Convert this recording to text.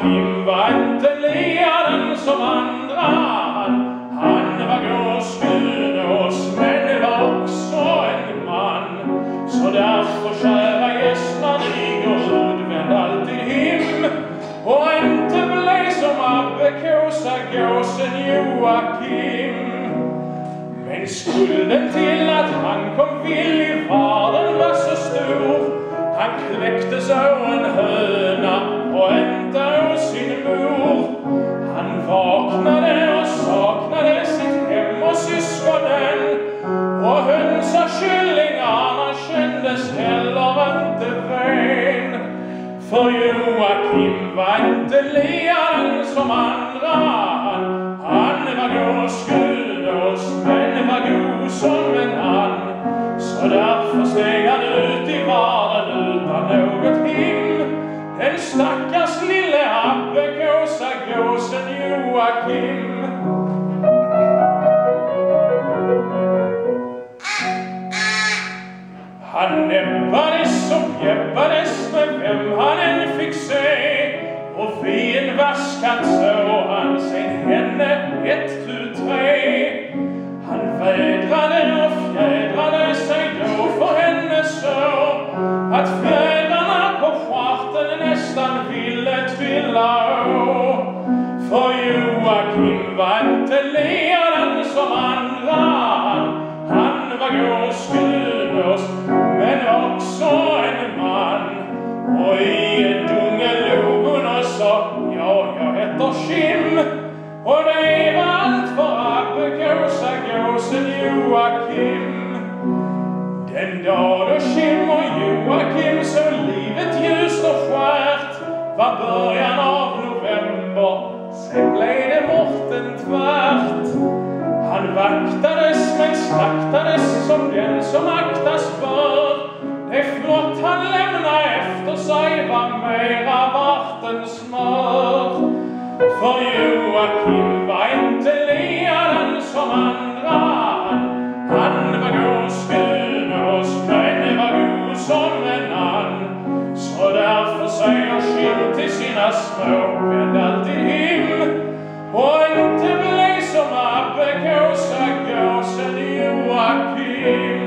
Joakim var inte learen som andra. Han var gåskudos, men det var också en man. Så därför, kära gäster, ni går ut, vänd alltid hem. Och inte bli som abbekåsa gåsen Joakim. Men skulden till att han kom vill i världen var så stor. Han kläckte så en höna och inte hos sin mor. Han vaknade och saknade sitt hem och syskonen. Och hönsa kyllingarna kändes heller inte vän. För Joakim var inte learen som andra. Han var gåskudos, men var god som en and. Så därför steg han ut i världen utan något hem. Den stackars lille abbekåsa gåsen Joakim. Han näbbades och bjäbbades med vem han än fick se. Och vid en vaskan såg han sig henne 1, 2, 3. Han vädrade och fjädrade sig då för henne så att fjädrarna på stjärten nästan ville trilla av. För Joakim var inte learen som andra. Han var gåskudos, men också en man. Och i en dungel log hon och sa: ja, jag heter Kim. Och det var allt för abbekåsa gåsen Joakim. Den dag då Kim och Joakim så livet ljust och skärt var början av november. Sen blev det morten tvärt. Han vaktades men slaktades som den som aktas bör. Det flott han lämnade efter sig var mera vart än smör. För Joakim var inte learen som andra. Han var gåskudos, men var god som en and. Så därför säger Kim till sina små: vänd alltid hem. Och inte bli som abbekåsa gåsen Joakim.